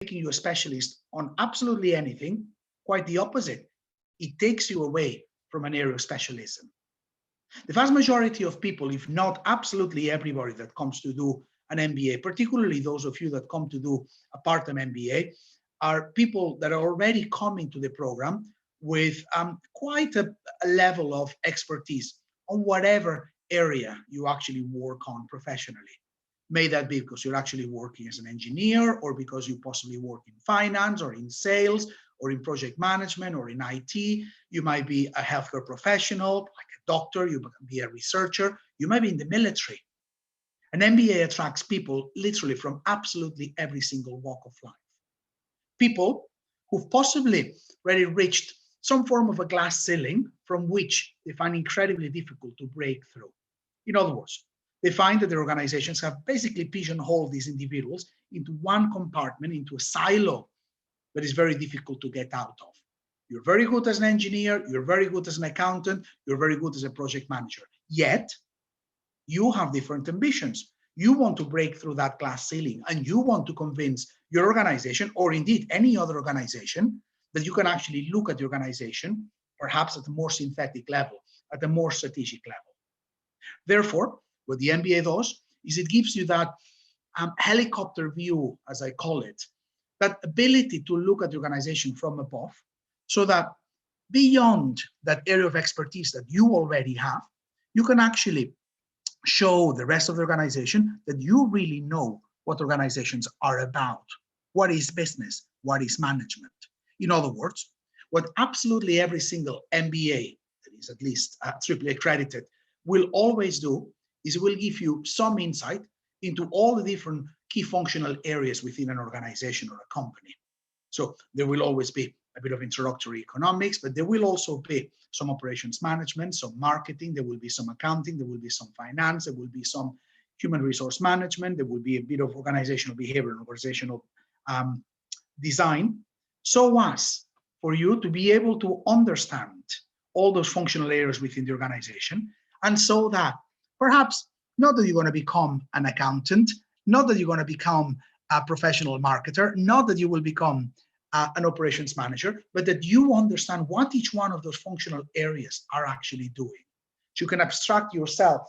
making you a specialist on absolutely anything. Quite the opposite. It takes you away from an area of specialism. The vast majority of people, if not absolutely everybody that comes to do an MBA, particularly those of you that come to do a part-time MBA, are people that are already coming to the program with quite a level of expertise on whatever area you actually work on professionally. May that be because you're actually working as an engineer, or because you possibly work in finance or in sales or in project management or in IT. You might be a healthcare professional, like a doctor, you can be a researcher, you might be in the military. An MBA attracts people literally from absolutely every single walk of life. People who've possibly already reached some form of a glass ceiling from which they find incredibly difficult to break through. In other words, they find that their organizations have basically pigeonholed these individuals into one compartment, into a silo that is very difficult to get out of. You're very good as an engineer, you're very good as an accountant, you're very good as a project manager. Yet, you have different ambitions. You want to break through that glass ceiling, and you want to convince your organization, or indeed any other organization, that you can actually look at the organization, perhaps at a more synthetic level, at a more strategic level. Therefore, what the MBA does is it gives you that helicopter view, as I call it, that ability to look at the organization from above, so that beyond that area of expertise that you already have, you can actually show the rest of the organization that you really know what organizations are about. What is business? What is management? In other words, what absolutely every single MBA that is at least triply accredited will always do is it will give you some insight into all the different key functional areas within an organization or a company. So there will always be a bit of introductory economics, but there will also be some operations management, some marketing, there will be some accounting, there will be some finance, there will be some human resource management, there will be a bit of organizational behavior and organizational design, so as for you to be able to understand all those functional areas within the organization, and so that perhaps not that you're going to become an accountant, not that you're going to become a professional marketer, not that you will become an operations manager, but that you understand what each one of those functional areas are actually doing. So you can abstract yourself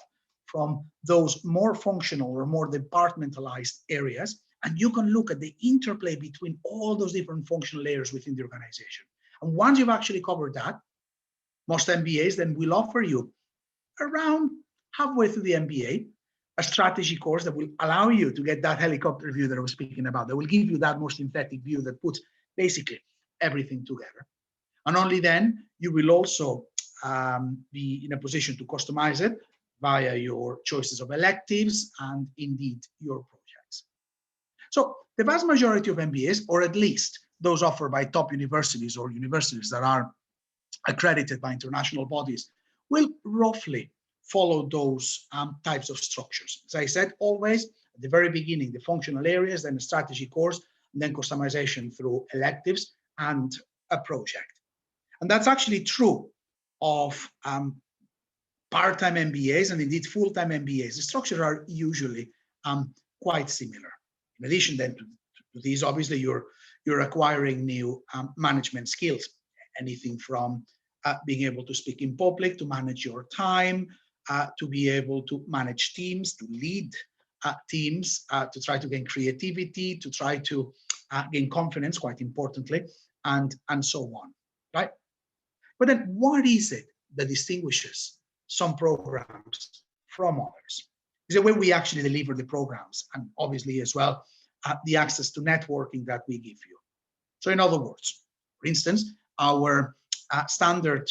from those more functional or more departmentalized areas, and you can look at the interplay between all those different functional areas within the organization. And once you've actually covered that, most MBAs then will offer you around halfway through the MBA, a strategy course that will allow you to get that helicopter view that I was speaking about, that will give you that more synthetic view that puts basically everything together. And only then you will also be in a position to customize it via your choices of electives and indeed your projects. So the vast majority of MBAs, or at least those offered by top universities or universities that are accredited by international bodies, will roughly follow those types of structures. As I said, always at the very beginning, the functional areas, then the strategy course, and then customization through electives and a project. And that's actually true of part-time MBAs and indeed full-time MBAs. The structures are usually quite similar. In addition then to these, obviously you're acquiring new management skills, anything from being able to speak in public, to manage your time, to be able to manage teams, to lead teams, to try to gain creativity, to try to gain confidence, quite importantly, and so on, right? But then what is it that distinguishes some programs from others? Is the way we actually deliver the programs, and obviously as well, the access to networking that we give you. So in other words, for instance, our standard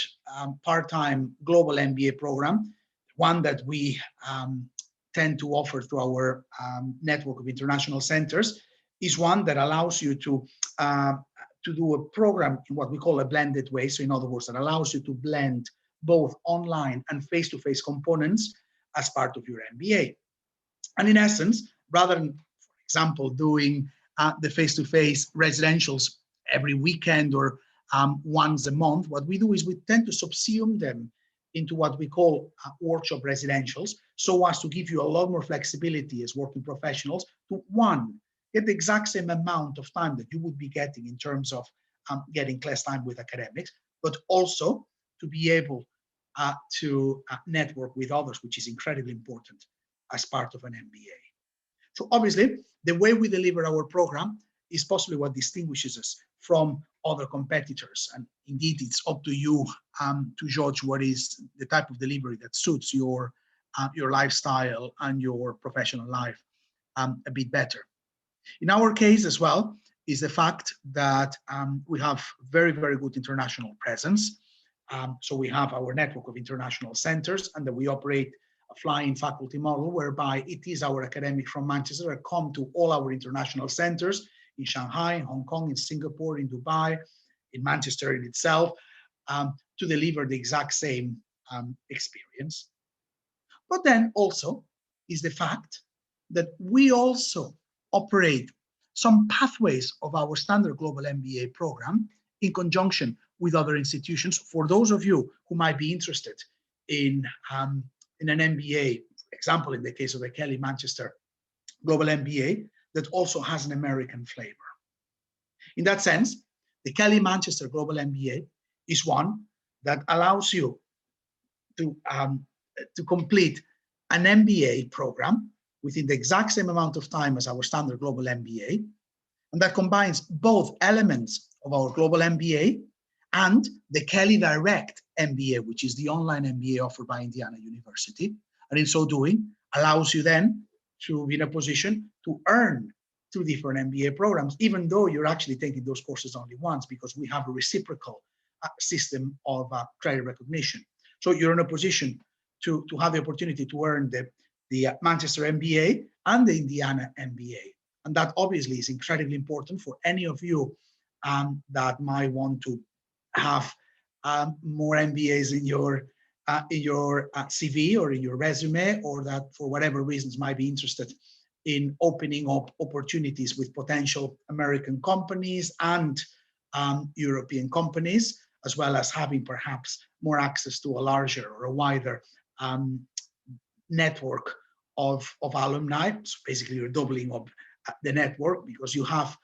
part-time global MBA program, one that we tend to offer through our network of international centers, is one that allows you to do a program in what we call a blended way. So in other words, that allows you to blend both online and face-to-face components as part of your MBA. And in essence, rather than, for example, doing the face-to-face residentials every weekend or once a month, what we do is we tend to subsume them into what we call workshop residentials, so as to give you a lot more flexibility as working professionals to, one, get the exact same amount of time that you would be getting in terms of getting class time with academics, but also to be able to network with others, which is incredibly important as part of an MBA. So obviously, the way we deliver our program is possibly what distinguishes us from other competitors. And indeed, it's up to you to judge what is the type of delivery that suits your lifestyle and your professional life a bit better. In our case as well is the fact that we have very, very good international presence. So we have our network of international centers, and that we operate a flying faculty model whereby it is our academics from Manchester that come to all our international centers in Shanghai, in Hong Kong, in Singapore, in Dubai, in Manchester in itself, to deliver the exact same experience. But then also is the fact that we also operate some pathways of our standard global MBA program in conjunction with other institutions. For those of you who might be interested in an MBA, for example, in the case of the Kelley-Manchester Global MBA, that also has an American flavor. In that sense, the Kelley-Manchester Global MBA is one that allows you to complete an MBA program within the exact same amount of time as our standard global MBA, and that combines both elements of our global MBA and the Kelley Direct MBA, which is the online MBA offered by Indiana University, and in so doing allows you then to be in a position to earn 2 different MBA programs, even though you're actually taking those courses only once, because we have a reciprocal system of credit recognition. So you're in a position to have the opportunity to earn the Manchester MBA and the Indiana MBA. And that obviously is incredibly important for any of you that might want to have more MBAs in your CV or in your resume, or that for whatever reasons might be interested in opening up opportunities with potential American companies and European companies, as well as having perhaps more access to a larger or a wider network of alumni. So basically you're doubling up the network because you have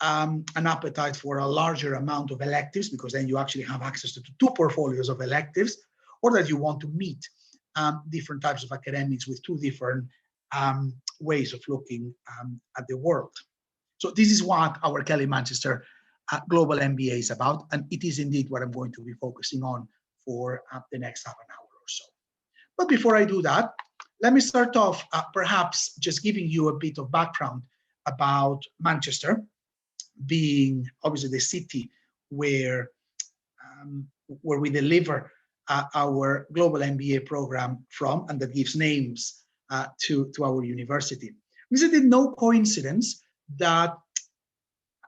an appetite for a larger amount of electives, because then you actually have access to 2 portfolios of electives, or that you want to meet different types of academics with 2 different ways of looking at the world. So this is what our Kelley-Manchester Global MBA is about, and it is indeed what I'm going to be focusing on for the next half an hour or so. But before I do that, let me start off perhaps just giving you a bit of background about Manchester, being obviously the city where we deliver our global MBA program from, and that gives names to our university. Is it no coincidence that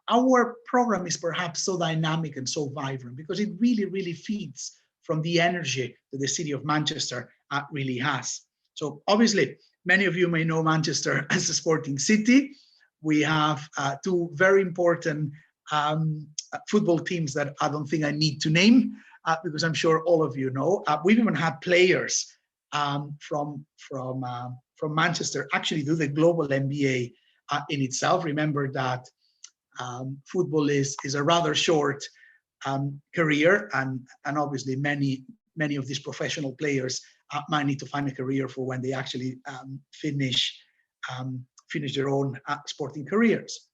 our program is perhaps so dynamic and so vibrant? Because it really, really feeds from the energy that the city of Manchester really has. So obviously, many of you may know Manchester as a sporting city. We have 2 very important football teams that I don't think I need to name, because I'm sure all of you know. We've even had players from Manchester actually do the global MBA in itself. Remember that football is a rather short career, and obviously many of these professional players might need to find a career for when they actually finish their own sporting careers.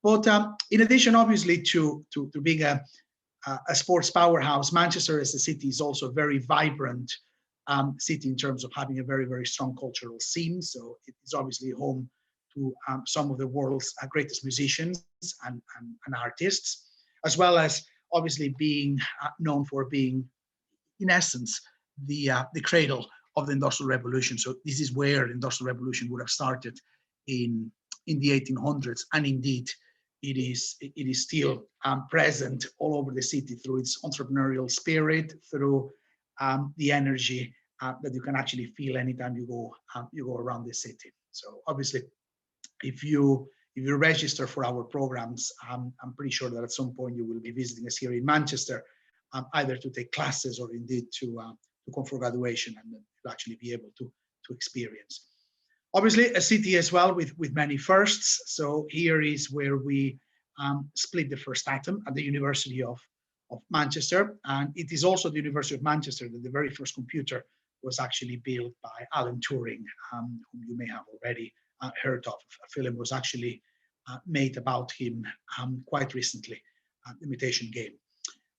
But in addition, obviously, to being a sports powerhouse, Manchester as a city is also a very vibrant city in terms of having a very, very strong cultural scene. So it is obviously home to some of the world's greatest musicians and artists, as well as obviously being known for being, in essence, the cradle of the Industrial Revolution. So this is where the Industrial Revolution would have started in the 1800s, and indeed it is still present all over the city through its entrepreneurial spirit, through the energy that you can actually feel anytime you go around the city. So obviously, if you register for our programs, I'm pretty sure that at some point you will be visiting us here in Manchester, either to take classes or indeed to come for graduation, and then you'll actually be able to experience. Obviously, a city as well with many firsts. So here is where we split the first atom at the University of Manchester. And it is also the University of Manchester that the very first computer was actually built by Alan Turing, whom you may have already heard of. A film was actually made about him quite recently, Imitation Game.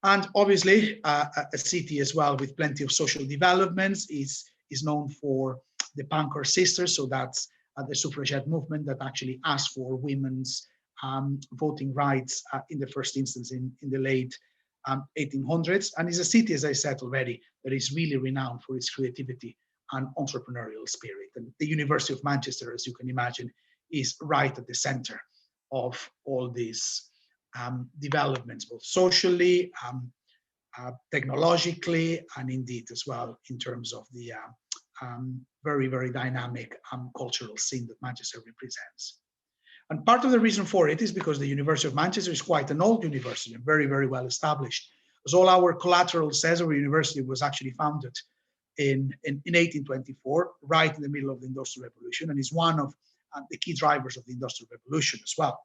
And obviously, a city as well with plenty of social developments is known for the Pankhurst sisters. So that's the suffragette movement that actually asked for women's voting rights in the first instance in the late 1800s. And is a city, as I said already, that is really renowned for its creativity and entrepreneurial spirit. And the University of Manchester, as you can imagine, is right at the center of all these developments, both socially, technologically, and indeed as well in terms of the very, very dynamic cultural scene that Manchester represents. And part of the reason for it is because the University of Manchester is quite an old university and very, very well established. As all our collateral says, our university was actually founded in 1824, right in the middle of the Industrial Revolution, and is one of the key drivers of the Industrial Revolution as well.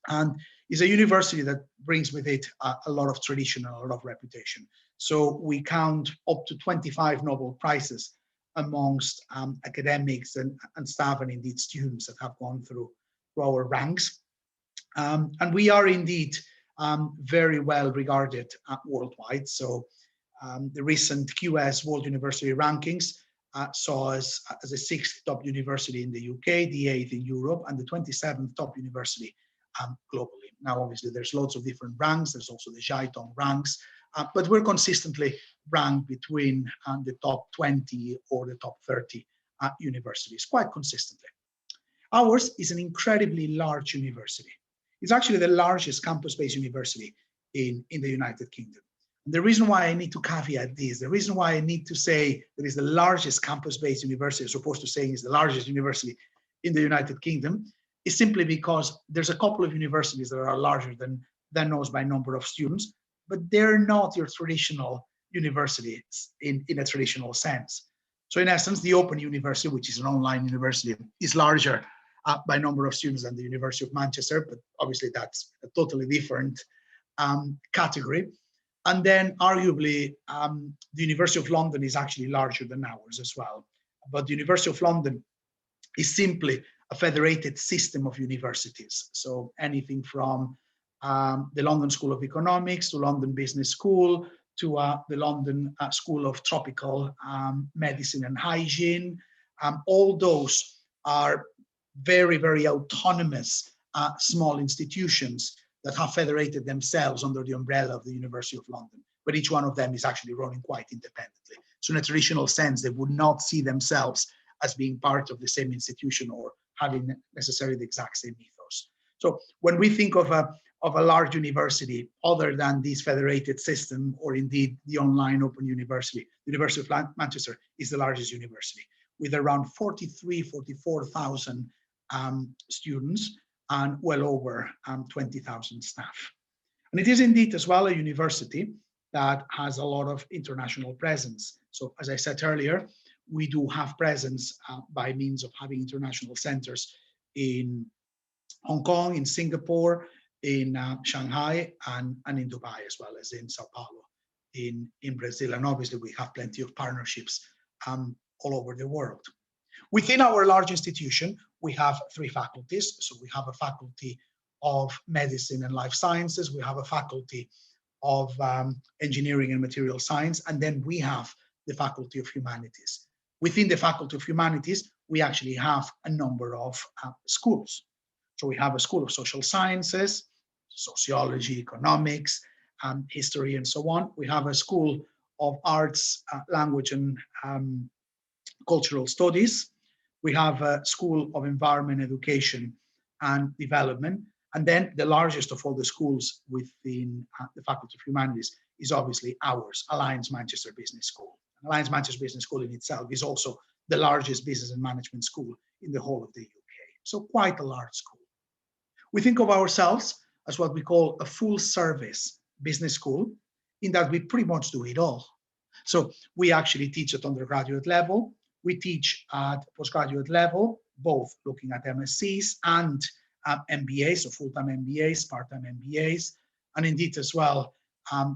And is a university that brings with it a lot of tradition and a lot of reputation. So we count up to 25 Nobel Prizes amongst academics and staff and indeed students that have gone through our ranks. And we are indeed very well regarded worldwide. So the recent QS World University Rankings saw us as the 6th top university in the UK, the 8th in Europe, and the 27th top university globally. Now, obviously, there's lots of different ranks. There's also the Jiaotong ranks, but we're consistently ranked between the top 20 or the top 30 universities, quite consistently. Ours is an incredibly large university. It's actually the largest campus-based university in the United Kingdom. And the reason why I need to caveat this, the reason why I need to say that it's the largest campus-based university, as opposed to saying it's the largest university in the United Kingdom, is simply because there's a couple of universities that are larger than us by number of students, but they're not your traditional universities in a traditional sense. So in essence, the Open University, which is an online university, is larger by number of students than the University of Manchester, but obviously that's a totally different category. And then arguably, the University of London is actually larger than ours as well. But the University of London is simply a federated system of universities. So anything from the London School of Economics to London Business School to the London School of Tropical Medicine and Hygiene. All those are very, very autonomous small institutions that have federated themselves under the umbrella of the University of London. But each one of them is actually running quite independently. So in a traditional sense, they would not see themselves as being part of the same institution or having necessarily the exact same ethos. So when we think of a large university, other than this federated system or indeed the online open university, the University of Manchester is the largest university with around 44,000 students and well over 20,000 staff. And it is indeed as well a university that has a lot of international presence. So as I said earlier, we do have presence by means of having international centers in Hong Kong, in Singapore, in Shanghai, and in Dubai, as well as in Sao Paulo, in Brazil. And obviously we have plenty of partnerships all over the world. Within our large institution, we have 3 faculties. So we have a faculty of medicine and life sciences, we have a faculty of engineering and material science, and then we have the faculty of humanities. Within the faculty of humanities, we actually have a number of schools. So we have a school of social sciences, sociology, economics, history, and so on. We have a school of arts, language, and cultural studies. We have a school of environment, education, and development. And then the largest of all the schools within the Faculty of Humanities is obviously ours, Alliance Manchester Business School. Alliance Manchester Business School in itself is also the largest business and management school in the whole of the UK. So quite a large school. We think of ourselves as what we call a full service business school, in that we pretty much do it all. So we actually teach at undergraduate level, we teach at postgraduate level, both looking at MSCs and MBAs, so full-time MBAs, part-time MBAs, and indeed as well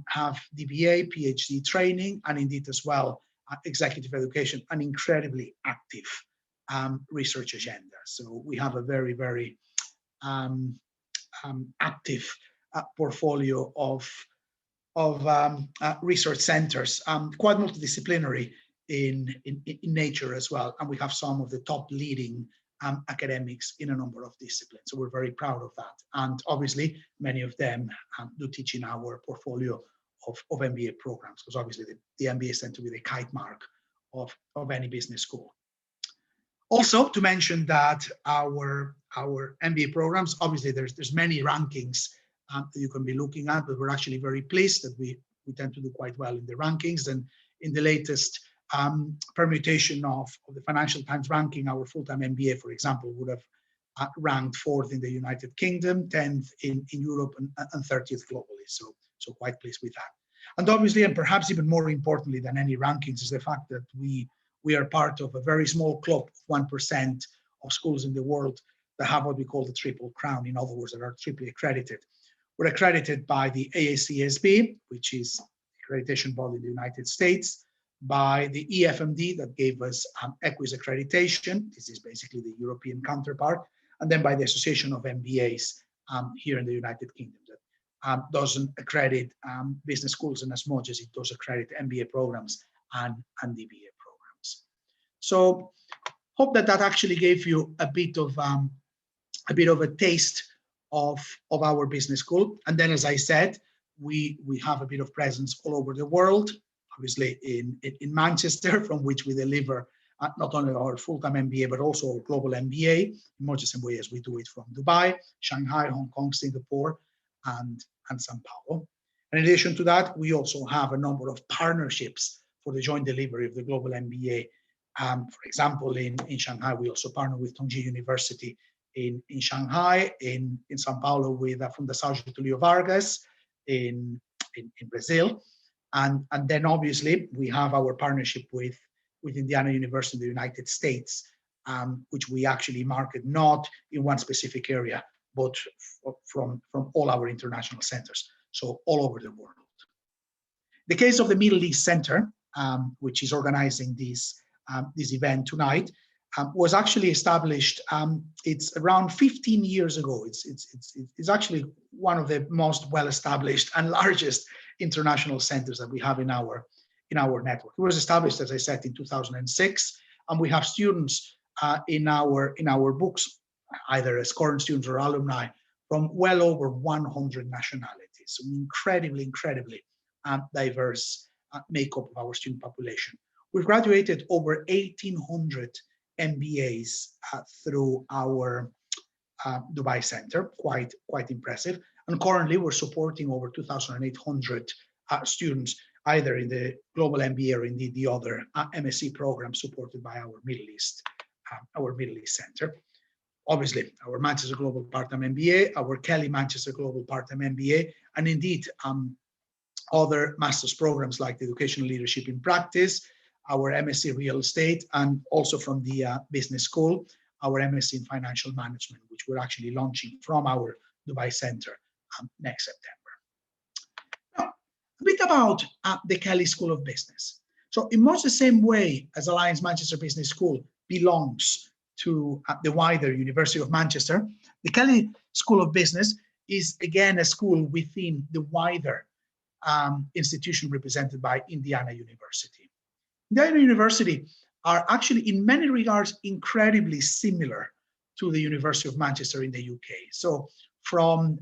have DBA, PhD training, and indeed as well executive education, an incredibly active research agenda. So we have a very, very active portfolio of research centers, quite multidisciplinary in nature as well. And we have some of the top leading academics in a number of disciplines. So we're very proud of that. And obviously, many of them do teach in our portfolio of MBA programs, because obviously the MBAs tend to be the kite mark of any business school. Also, to mention that our MBA programs, obviously there's many rankings that you can be looking at, but we're actually very pleased that we tend to do quite well in the rankings. And in the latest permutation of the Financial Times ranking, our full-time MBA, for example, would have ranked 4th in the United Kingdom, 10th in Europe, and 30th globally. So quite pleased with that. And obviously, and perhaps even more importantly than any rankings, is the fact that we are part of a very small club, 1% of schools in the world that have what we call the Triple Crown. In other words, that are triply accredited. We're accredited by the AACSB, which is accreditation body in the United States, by the EFMD that gave us EQUIS accreditation. This is basically the European counterpart, and then by the Association of MBAs here in the United Kingdom that doesn't accredit business schools in as much as it does accredit MBA programs and DBA programs. So hope that actually gave you a bit of a taste of our business school. And then, as I said, we have a bit of presence all over the world, obviously in Manchester, from which we deliver not only our full-time MBA, but also our global MBA, in much the same way as we do it from Dubai, Shanghai, Hong Kong, Singapore, and Sao Paulo. In addition to that, we also have a number of partnerships for the joint delivery of the global MBA. For example, in Shanghai, we also partner with Tongji University in Shanghai, in Sao Paulo with Fundação Getúlio Vargas in Brazil. And then obviously we have our partnership with Indiana University in the United States, which we actually market not in one specific area, but from all our international centers, so all over the world. The case of the Middle East Center, which is organizing this event tonight, was actually established. It's around 15 years ago. It's actually one of the most well-established and largest international centers that we have in our network. It was established, as I said, in 2006, and we have students in our books, either as current students or alumni, from well over 100 nationalities. So incredibly diverse makeup of our student population. We've graduated over 1,800 MBAs through our Dubai center, quite impressive. And currently we're supporting over 2,800 students, either in the global MBA or indeed the other MSc program supported by our Middle East center. Obviously, our Manchester Global Part-time MBA, our Kelley-Manchester Global Part-time MBA, and indeed other master's programs like the Educational Leadership in Practice, our MSc Real Estate, and also from the business school, our MSc in Financial Management, which we're actually launching from our Dubai center next September. Now, a bit about the Kelley School of Business. So in much the same way as Alliance Manchester Business School belongs to the wider University of Manchester, the Kelley School of Business is again a school within the wider institution represented by Indiana University. Indiana University are actually in many regards incredibly similar to the University of Manchester in the UK. So from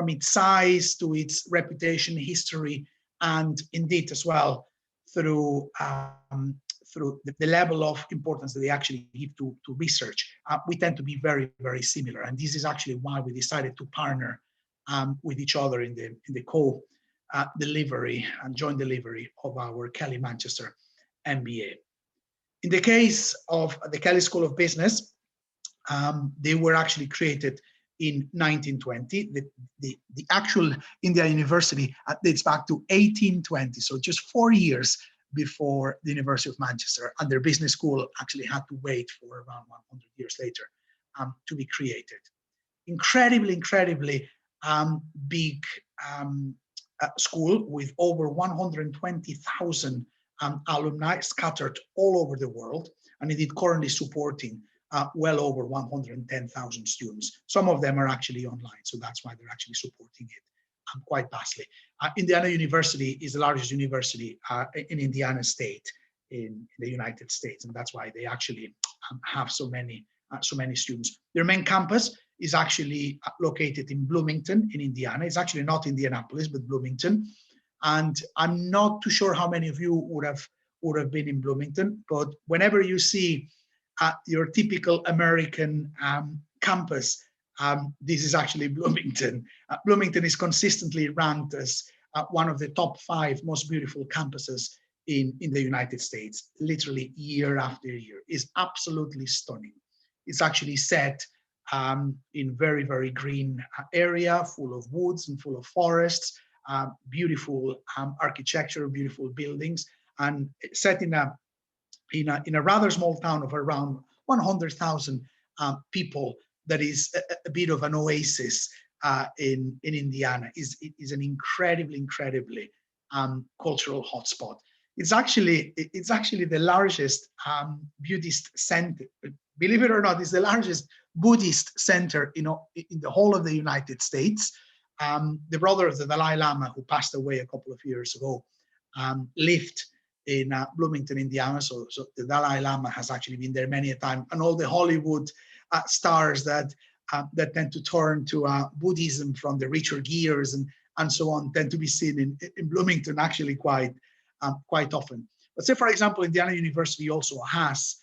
its size to its reputation, history, and indeed as well through the level of importance that they actually give to research, we tend to be very, very similar. And this is actually why we decided to partner with each other in the co-delivery and joint delivery of our Kelley-Manchester MBA. In the case of the Kelley School of Business, they were actually created in 1920. The actual Indiana University dates back to 1820, so just 4 years before the University of Manchester, and their business school actually had to wait for around 100 years later to be created. Incredibly big school with over 120,000 alumni scattered all over the world, and indeed currently supporting well over 110,000 students. Some of them are actually online, so that's why they're actually supporting it quite vastly. Indiana University is the largest university in Indiana State in the United States, and that's why they actually have so many students. Their main campus is actually located in Bloomington in Indiana. It's actually not Indianapolis, but Bloomington. And I'm not too sure how many of you would have been in Bloomington, but whenever you see your typical American campus, this is actually Bloomington. Bloomington is consistently ranked as one of the top 5 most beautiful campuses in the United States, literally year after year. It's absolutely stunning. It's actually set in very green area, full of woods and full of forests, beautiful architecture, beautiful buildings, and set in a rather small town of around 100,000 people. That is a bit of an oasis in Indiana. Is an incredibly cultural hotspot. It's actually the largest Buddhist center. Believe it or not, it's the largest Buddhist center in the whole of the United States. The brother of the Dalai Lama, who passed away a couple of years ago, lived in Bloomington, Indiana. So the Dalai Lama has actually been there many a time, and all the Hollywood stars that tend to turn to Buddhism from the Richard Gere's and so on tend to be seen in Bloomington actually quite often. But say, for example, Indiana University also has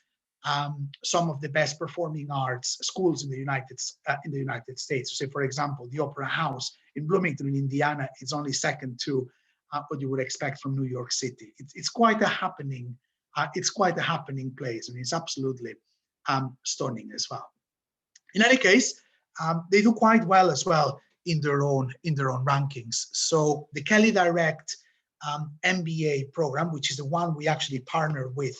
some of the best performing arts schools in the United States. So say, for example, the Opera House in Bloomington in Indiana is only second to what you would expect from New York City. It's quite a happening. It's quite a happening place, and it's absolutely stunning as well. In any case, they do quite well as well in their own rankings. So the Kelley Direct MBA program, which is the one we actually partner with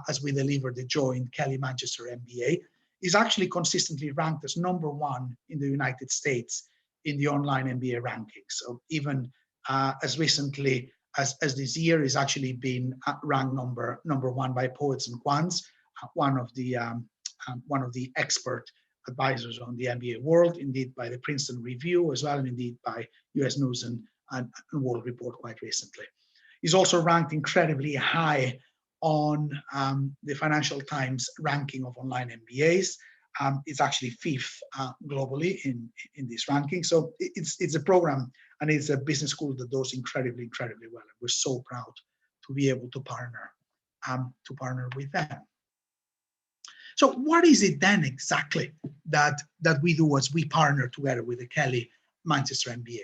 as we deliver the joint Kelley-Manchester MBA, is actually consistently ranked as #1 in the United States in the online MBA rankings. So even as recently as this year, is actually been ranked number 1 by Poets and Quants, one of the expert advisors on the MBA world, indeed by the Princeton Review as well, and indeed by US News and World Report quite recently. He's also ranked incredibly high on the Financial Times ranking of online MBAs. It's actually 5th globally in this ranking. So it's a program and it's a business school that does incredibly well. And we're so proud to be able to partner with them. So what is it then exactly that we do as we partner together with the Kelley-Manchester MBA?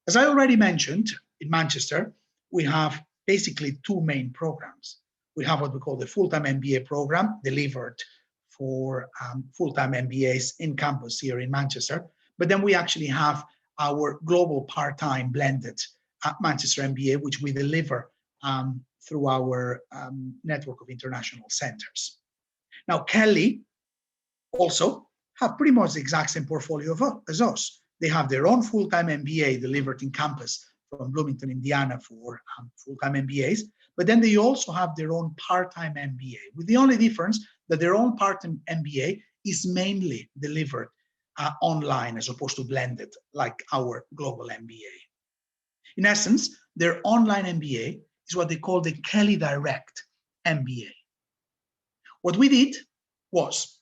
As I already mentioned, in Manchester, we have basically 2 main programs. We have what we call the full-time MBA program, delivered for full-time MBAs in campus here in Manchester. But then we actually have our global part-time blended Manchester MBA, which we deliver through our network of international centers. Now, Kelley also have pretty much the exact same portfolio as us. They have their own full-time MBA delivered in campus from Bloomington, Indiana for full-time MBAs, but then they also have their own part-time MBA, with the only difference that their own part-time MBA is mainly delivered online as opposed to blended like our global MBA. In essence, their online MBA is what they call the Kelley Direct MBA. What we did was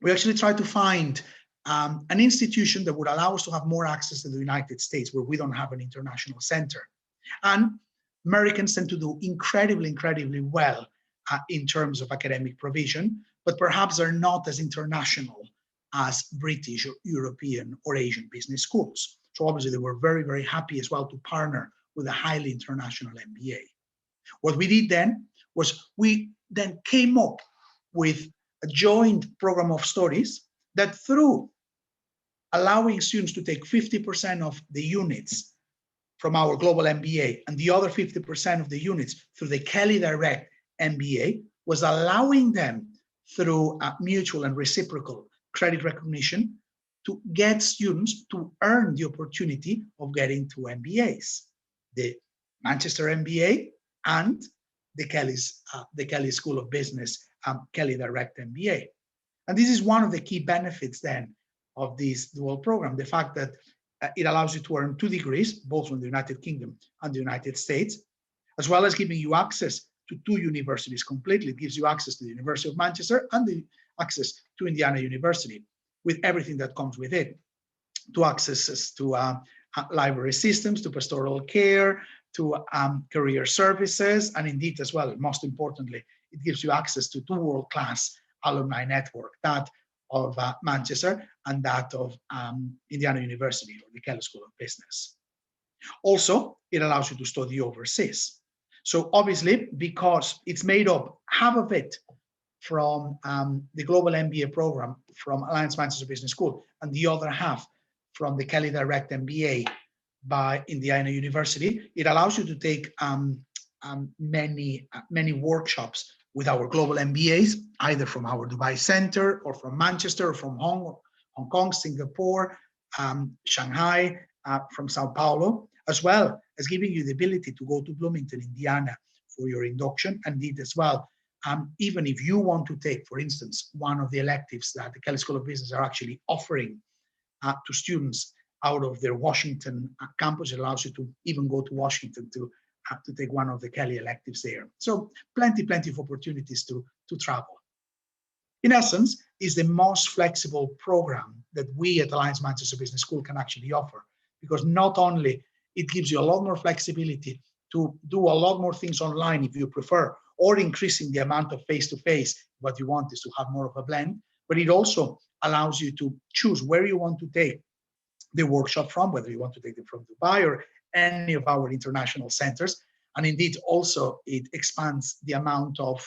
we actually tried to find an institution that would allow us to have more access to the United States where we don't have an international center. And Americans tend to do incredibly well in terms of academic provision, but perhaps are not as international as British or European or Asian business schools. So obviously they were very happy as well to partner with a highly international MBA. What we did then was we then came up with a joint program of studies that, through allowing students to take 50% of the units from our global MBA and the other 50% of the units through the Kelley Direct MBA was allowing them through mutual and reciprocal credit recognition to get students to earn the opportunity of getting to MBAs, the Manchester MBA and the Kelley School of Business, Kelley Direct MBA. And this is one of the key benefits then of this dual program, the fact that it allows you to earn 2 degrees, both from the United Kingdom and the United States, as well as giving you access to 2 universities completely. It gives you access to the University of Manchester and the access to Indiana University with everything that comes with it, to access to library systems, to pastoral care, to career services, and indeed as well, most importantly, it gives you access to 2 world-class alumni network, that of Manchester and that of Indiana University or the Kelley School of Business. Also, it allows you to study overseas. So obviously, because it's made up, half of it from the Global MBA program from Alliance Manchester Business School, and the other half from the Kelley Direct MBA by Indiana University, it allows you to take many workshops with our global MBAs, either from our Dubai Center or from Manchester or from Hong Kong, Singapore, Shanghai, from Sao Paulo, as well as giving you the ability to go to Bloomington, Indiana for your induction, and indeed as well, even if you want to take, for instance, one of the electives that the Kelley School of Business are actually offering to students out of their Washington campus, it allows you to even go to Washington to take one of the Kelley electives there. So plenty of opportunities to travel. In essence, is the most flexible program that we at Alliance Manchester Business School can actually offer, because not only it gives you a lot more flexibility to do a lot more things online if you prefer, or increasing the amount of face-to-face, what you want is to have more of a blend, but it also allows you to choose where you want to take the workshop from, whether you want to take them from Dubai or any of our international centers. And indeed, also it expands the amount of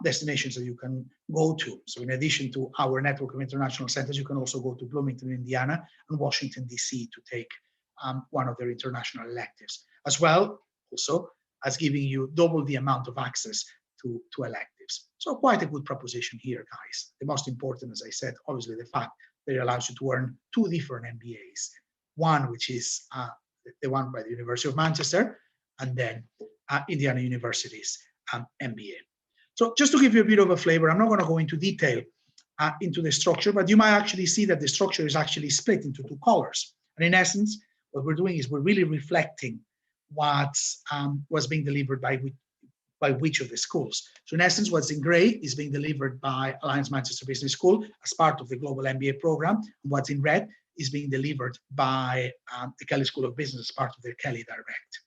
destinations that you can go to. So in addition to our network of international centers, you can also go to Bloomington, Indiana and Washington, DC to take one of their international electives, as well also as giving you double the amount of access to electives. So quite a good proposition here, guys. The most important, as I said, obviously the fact that it allows you to earn 2 different MBAs. One, which is the one by the University of Manchester, and then Indiana University's MBA. So just to give you a bit of a flavor, I'm not going to go into detail into the structure, but you might actually see that the structure is actually split into 2 colors. And in essence, what we're doing is we're really reflecting what was being delivered by which of the schools. So in essence, what's in gray is being delivered by Alliance Manchester Business School as part of the Global MBA program. And what's in red is being delivered by the Kelley School of Business as part of their Kelley Direct.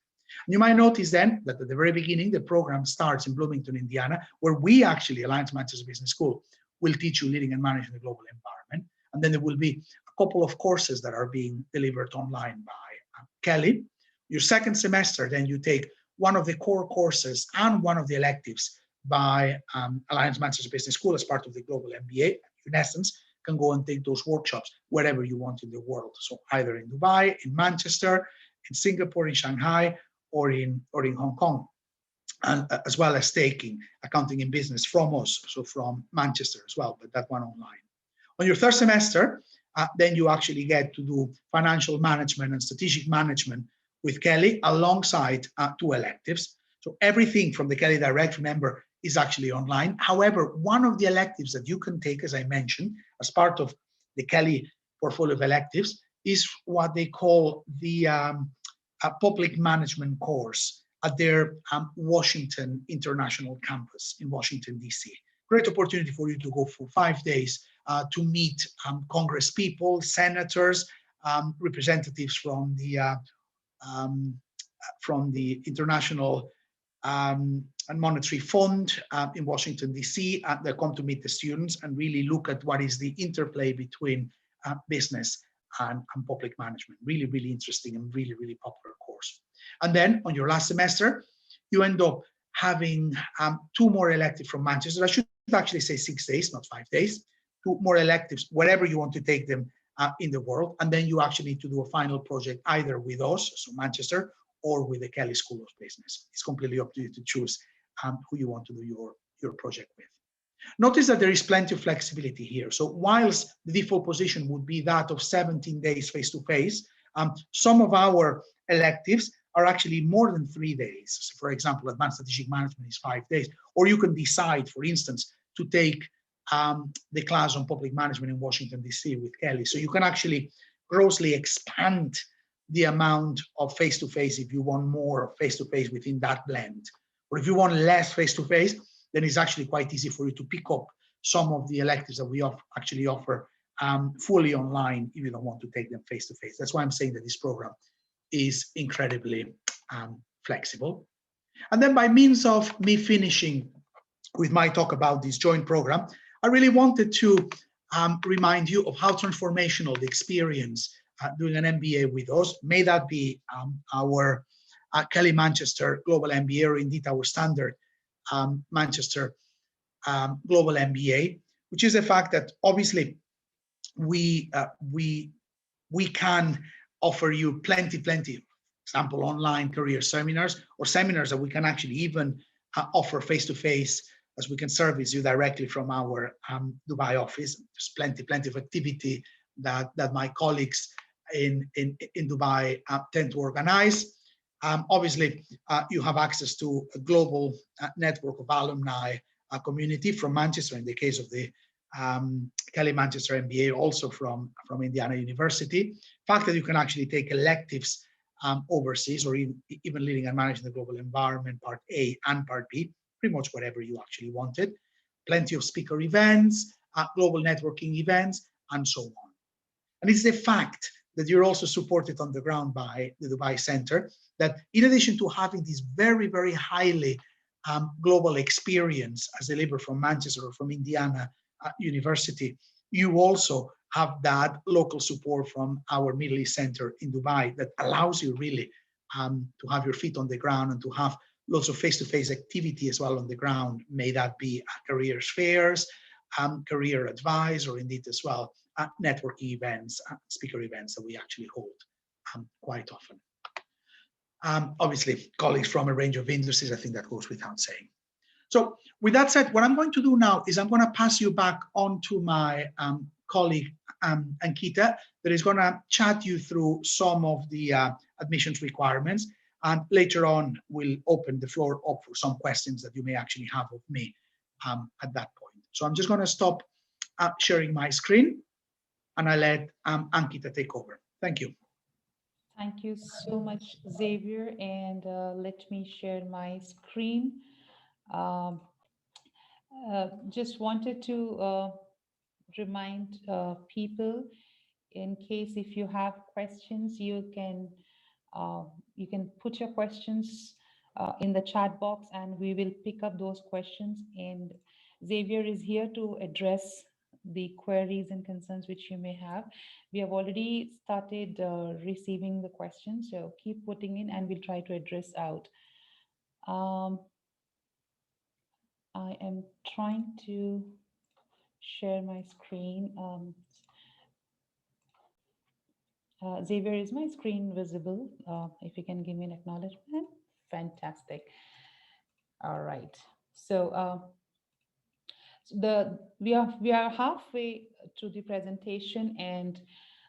And you might notice then that at the very beginning, the program starts in Bloomington, Indiana, where we actually, Alliance Manchester Business School, will teach you leading and managing the global environment. And then there will be a couple of courses that are being delivered online by Kelley. Your second semester, then you take one of the core courses and one of the electives by Alliance Manchester Business School as part of the Global MBA. In essence, can go and take those workshops wherever you want in the world. So either in Dubai, in Manchester, in Singapore, in Shanghai, or in Hong Kong, and as well as taking accounting and business from us, so from Manchester as well, but that one online. On your third semester, then you actually get to do financial management and strategic management with Kelley alongside 2 electives. So everything from the Kelley Direct, remember, is actually online. However, one of the electives that you can take, as I mentioned, as part of the Kelley portfolio of electives is what they call the public management course at their Washington International Campus in Washington, DC. Great opportunity for you to go for 5 days to meet Congress people, senators, representatives from the International and Monetary Fund in Washington, D.C. They come to meet the students and really look at what is the interplay between business and public management. Really, really interesting and really, really popular course. And then on your last semester, you end up having 2 more electives from Manchester. I should actually say 6 days, not 5 days. 2 more electives, wherever you want to take them in the world. And then you actually need to do a final project either with us, so Manchester, or with the Kelley School of Business. It's completely up to you to choose who you want to do your project with. Notice that there is plenty of flexibility here. So whilst the default position would be that of 17 days face-to-face, some of our electives are actually more than 3 days. So for example, advanced strategic management is 5 days, or you can decide, for instance, to take the class on public management in Washington, DC with Kelley. So you can actually grossly expand the amount of face-to-face if you want more face-to-face within that blend. Or if you want less face-to-face, then it's actually quite easy for you to pick up some of the electives that we actually offer fully online if you don't want to take them face-to-face. That's why I'm saying that this program is incredibly flexible. And then by means of me finishing with my talk about this joint program, I really wanted to remind you of how transformational the experience doing an MBA with us, may that be our Kelley-Manchester Global MBA, or indeed our standard Manchester Global MBA, which is the fact that obviously we can offer you plenty, example, online career seminars, or seminars that we can actually even offer face-to-face, as we can service you directly from our Dubai office. There's plenty of activity that my colleagues in Dubai tend to organize. Obviously, you have access to a global network of alumni community from Manchester, in the case of the Kelley-Manchester MBA, also from Indiana University. The fact that you can actually take electives overseas, or even leading and managing the global environment, part A and part B, pretty much whatever you actually wanted. Plenty of speaker events, global networking events, and so on. And it's the fact that you're also supported on the ground by the Dubai Center, that in addition to having this very, very highly global experience as delivered from Manchester or from Indiana University, you also have that local support from our Middle East Center in Dubai that allows you really to have your feet on the ground and to have lots of face-to-face activity as well on the ground, may that be careers fairs, career advice, or indeed as well networking events, speaker events that we actually hold quite often. Obviously, colleagues from a range of industries, I think that goes without saying. So with that said, what I'm going to do now is I'm going to pass you back on to my colleague, Ankita, that is going to chat you through some of the admissions requirements. And later on, we'll open the floor up for some questions that you may actually have of me at that point. So I'm just going to stop sharing my screen, and I let Ankita take over. Thank you. Thank you so much, Xavier. And let me share my screen. Just wanted to remind people, in case if you have questions, you can put your questions in the chat box, and we will pick up those questions. And Xavier is here to address the queries and concerns which you may have. We have already started receiving the questions, so keep putting in and we'll try to address out. I am trying to share my screen. Xavier, is my screen visible? If you can give me an acknowledgement, fantastic. All right. So we are halfway to the presentation, and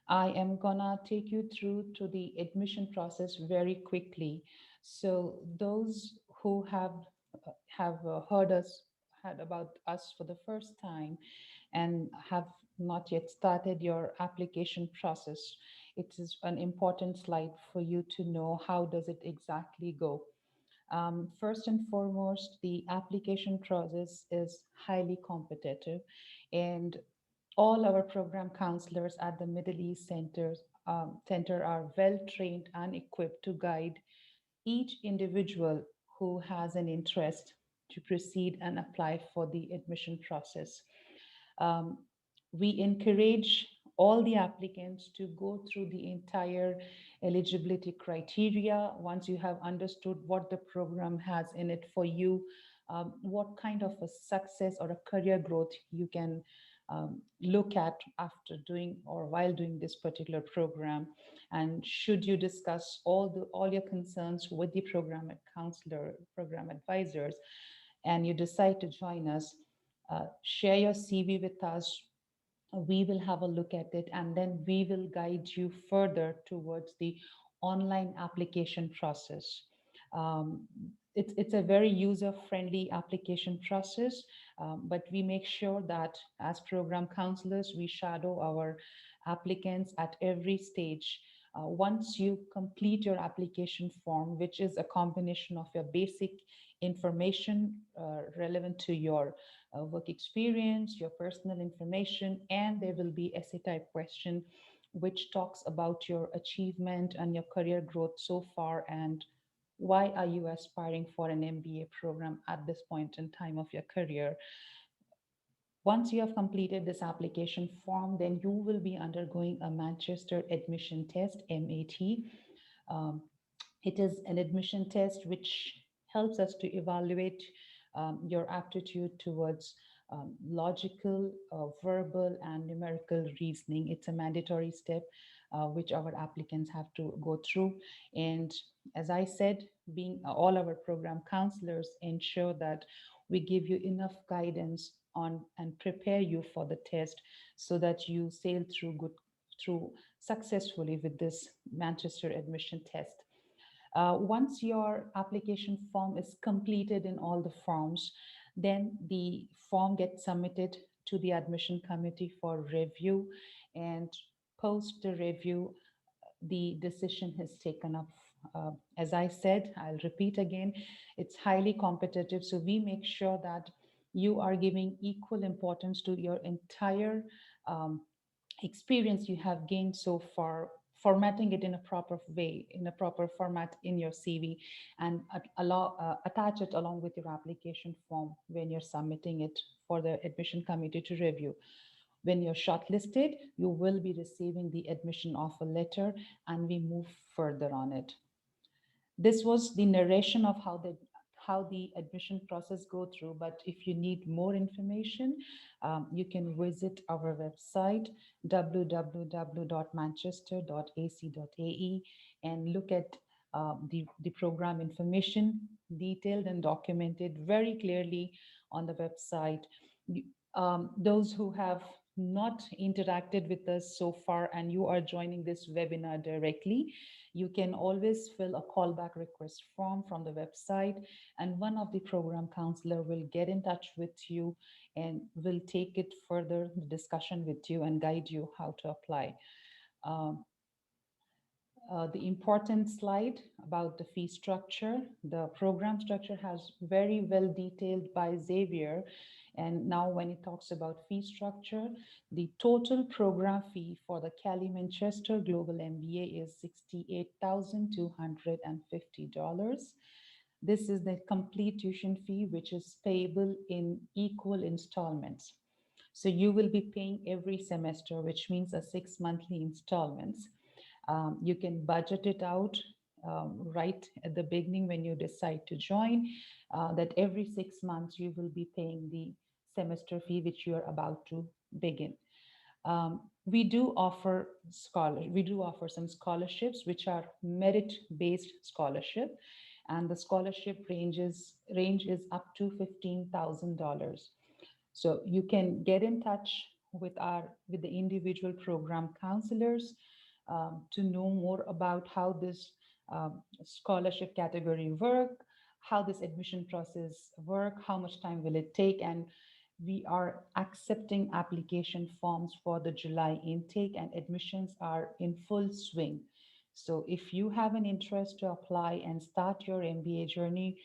I am gonna take you through to the admission process very quickly. So those who have heard about us for the first time and have not yet started your application process, it is an important slide for you to know how does it exactly go. First and foremost, the application process is highly competitive, and all our program counselors at the Middle East Center are well trained and equipped to guide each individual who has an interest to proceed and apply for the admission process. Um, we encourage all the applicants to go through the entire eligibility criteria. Once you have understood what the program has in it for you, what kind of a success or a career growth you can look at after doing or while doing this particular program. And should you discuss all your concerns with the program counselor, program advisors, and you decide to join us, share your CV with us. We will have a look at it, and then we will guide you further towards the online application process. Um, it's a very user-friendly application process, but we make sure that as program counselors, we shadow our applicants at every stage. Once you complete your application form, which is a combination of your basic information relevant to your work experience, your personal information, and there will be essay type question which talks about your achievement and your career growth so far, and why are you aspiring for an MBA program at this point in time of your career. Once you have completed this application form, then you will be undergoing a Manchester admission test, MAT. Um, it is an admission test which helps us to evaluate your aptitude towards logical, verbal, and numerical reasoning. It's a mandatory step which our applicants have to go through. And as I said, being all our program counselors ensure that we give you enough guidance on and prepare you for the test so that you sail through successfully with this Manchester admission test. Once your application form is completed in all the forms, then the form gets submitted to the admission committee for review, and post the review, the decision is taken up. As I said, I'll repeat again, it's highly competitive. So we make sure that you are giving equal importance to your entire um, experience you have gained so far, formatting it in a proper way, in a proper format in your CV, and attach it along with your application form when you're submitting it for the admission committee to review. When you're shortlisted, you will be receiving the admission offer letter, and we move further on it. This was the narration of how the admission process go through. But if you need more information, you can visit our website www.manchester.ac.ae and look at the program information, detailed and documented very clearly on the website. Those who have not interacted with us so far and you are joining this webinar directly, you can always fill a callback request form from the website, and one of the program counselor will get in touch with you and will take it further, the discussion with you, and guide you how to apply. Um, the important slide about the fee structure. The program structure has very well detailed by Xavier. And now when it talks about fee structure, the total program fee for the Kelley-Manchester Global MBA is $68,250. This is the complete tuition fee, which is payable in equal installments. So you will be paying every semester, which means a 6 monthly installments. You can budget it out right at the beginning when you decide to join, that every 6 months you will be paying the semester fee which you are about to begin. We do offer some scholarships which are merit-based scholarship, and the scholarship range is up to $15,000. So you can get in touch with the individual program counselors to know more about how this scholarship category work, how this admission process work, how much time will it take, and we are accepting application forms for the July intake, and admissions are in full swing. So if you have an interest to apply and start your MBA journey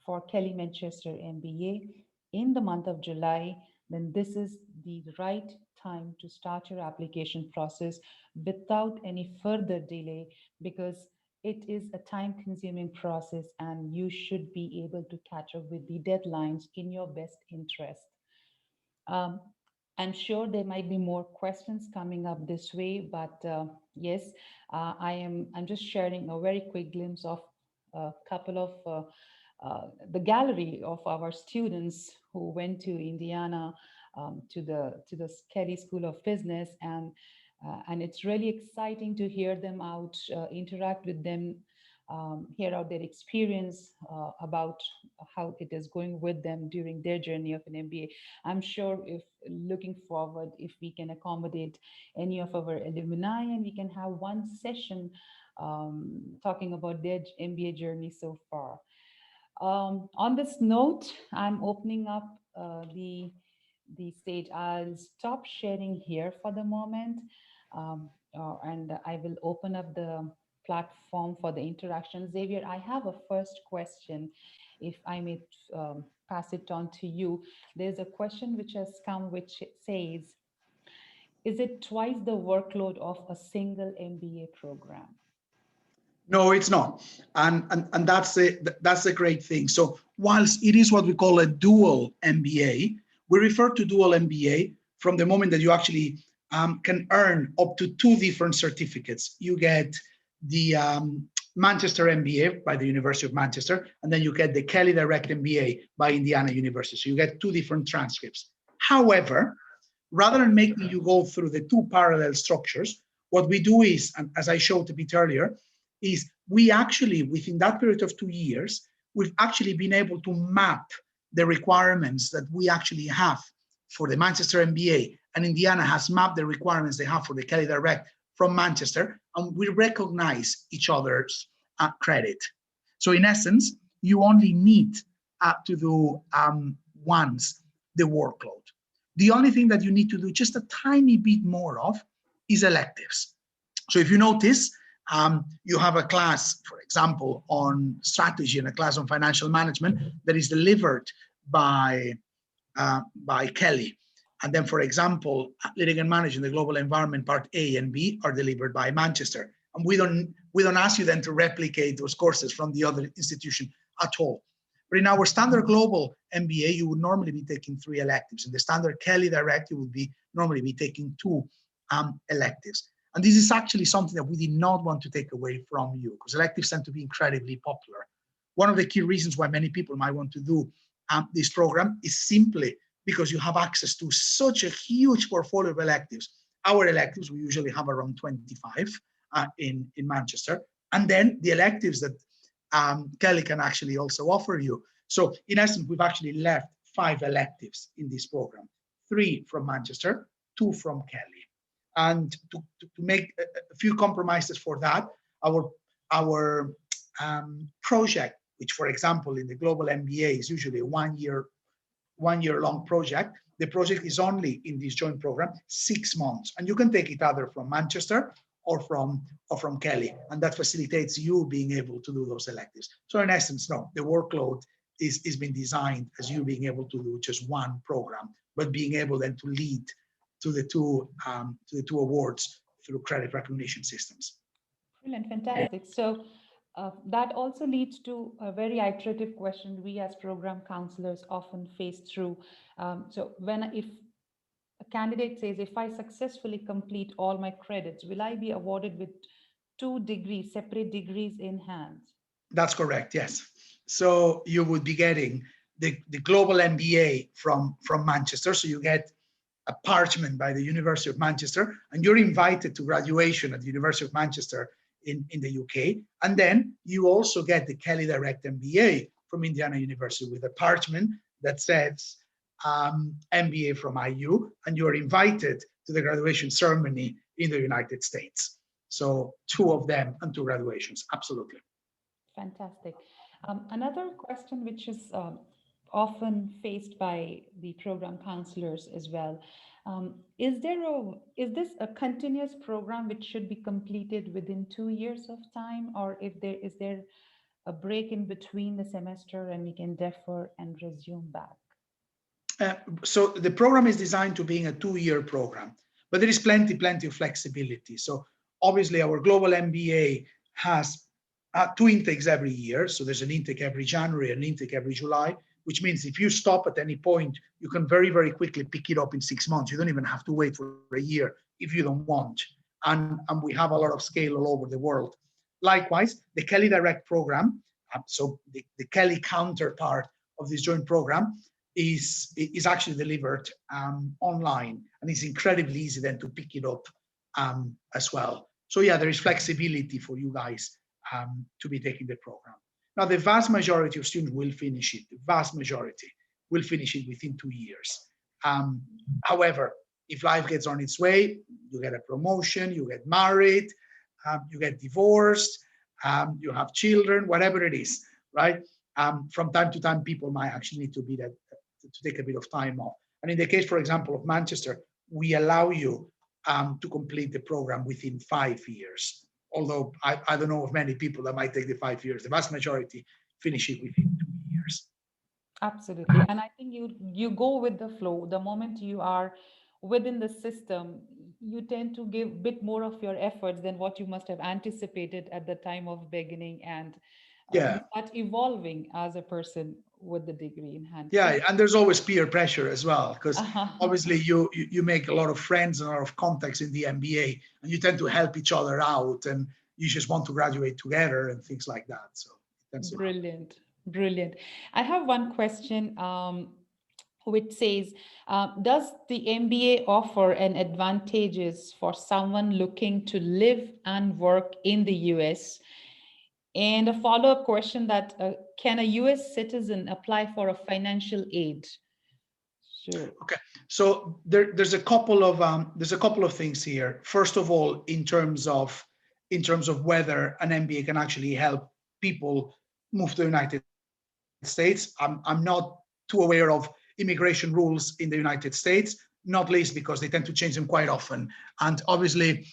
for Kelley-Manchester MBA in the month of July, then this is the right time to start your application process without any further delay, because it is a time consuming process and you should be able to catch up with the deadlines in your best interest. Um, I'm sure there might be more questions coming up this way, but yes, I'm just sharing a very quick glimpse of a couple of the gallery of our students who went to Indiana to the Kelley School of Business, and it's really exciting to hear them out, interact with them, hear out their experience about how it is going with them during their journey of an MBA. I'm sure if looking forward, if we can accommodate any of our alumni and we can have one session talking about their MBA journey so far. On this note, I'm opening up the stage. I'll stop sharing here for the moment, and I will open up the platform for the interaction. Xavier, I have a first question, if I may pass it on to you. There's a question which has come, which says, "Is it twice the workload of a single MBA program?" No, it's not, and that's a great thing. So whilst it is what we call a dual MBA, we refer to dual MBA from the moment that you actually can earn up to 2 different certificates. You get the Manchester MBA by the University of Manchester, and then you get the Kelley Direct MBA by Indiana University. So you get 2 different transcripts. However, rather than making you go through the 2 parallel structures, what we do is, and as I showed a bit earlier, is we actually, within that period of 2 years, we've actually been able to map the requirements that we actually have for the Manchester MBA, and Indiana has mapped the requirements they have for the Kelley Direct from Manchester, and we recognize each other's credit. So in essence, you only need to do once the workload. The only thing that you need to do just a tiny bit more of is electives. So if you notice, you have a class, for example, on strategy and a class on financial management that is delivered by Kelley. And then, for example, litigant management, the global environment part A and B are delivered by Manchester. And we don't ask you then to replicate those courses from the other institution at all. But in our standard global MBA, you would normally be taking 3 electives. In the standard Kelley Direct, you would normally be taking 2 electives. And this is actually something that we did not want to take away from you, because electives tend to be incredibly popular. One of the key reasons why many people might want to do this program is simply because you have access to such a huge portfolio of electives. Our electives, we usually have around 25 in Manchester. And then the electives that Kelley can actually also offer you. So in essence, we've actually left 5 electives in this program, 3 from Manchester, 2 from Kelley. And to make a few compromises for that, our project, which, for example, in the global MBA is usually a 1 year long project. The project is only in this joint program 6 months, and you can take it either from Manchester or from Kelley, and that facilitates you being able to do those electives. So in essence, no, the workload is been designed as you being able to do just one program, but being able then to lead to the two awards through credit recognition systems. Brilliant, fantastic. So that also leads to a very iterative question we as program counselors often face through. So if a candidate says, if I successfully complete all my credits, will I be awarded with 2 degrees, separate degrees in hand? That's correct, yes. So you would be getting the global MBA from Manchester. So you get a parchment by the University of Manchester, and you're invited to graduation at the University of Manchester in the UK. And then you also get the Kelley Direct MBA from Indiana University with a parchment that says MBA from IU, and you're invited to the graduation ceremony in the United States. So 2 of them and 2 graduations, absolutely. Fantastic. Another question which is often faced by the program counselors as well. Is this a continuous program which should be completed within 2 years of time, or is there a break in between the semester and we can defer and resume back? So the program is designed to being a 2-year program, but there is plenty of flexibility. So obviously our global MBA has 2 intakes every year. So there's an intake every January, an intake every July, which means if you stop at any point, you can very, very quickly pick it up in 6 months. You don't even have to wait for a year if you don't want. And we have a lot of scale all over the world. Likewise, the Kelley Direct program, so the Kelley counterpart of this joint program, is actually delivered online, and it's incredibly easy then to pick it up as well. So yeah, there is flexibility for you guys to be taking the program. Now, the vast majority of students will finish it. The vast majority will finish it within 2 years. However, if life gets on its way, you get a promotion, you get married, you get divorced, you have children, whatever it is, right? From time to time, people might actually need to be that to take a bit of time off. And in the case, for example, of Manchester, we allow you to complete the program within 5 years. Although I don't know of many people that might take the 5 years. The vast majority finish it within 2 years. Absolutely. And I think you go with the flow. The moment you are within the system, you tend to give a bit more of your efforts than what you must have anticipated at the time of beginning, and you Yeah. start evolving as a person with the degree in hand. Yeah, and there's always peer pressure as well, because Uh-huh. obviously you make a lot of friends and a lot of contacts in the MBA, and you tend to help each other out, and you just want to graduate together and things like that. So it tends to happen. Brilliant. Brilliant. I have one question, which says, does the MBA offer an advantages for someone looking to live and work in the US? And a follow-up question that can a US citizen apply for a financial aid? Sure. Okay, so there's a couple of things here. First of all, in terms of whether an MBA can actually help people move to the United States, I'm not too aware of immigration rules in the United States, not least because they tend to change them quite often. And obviously,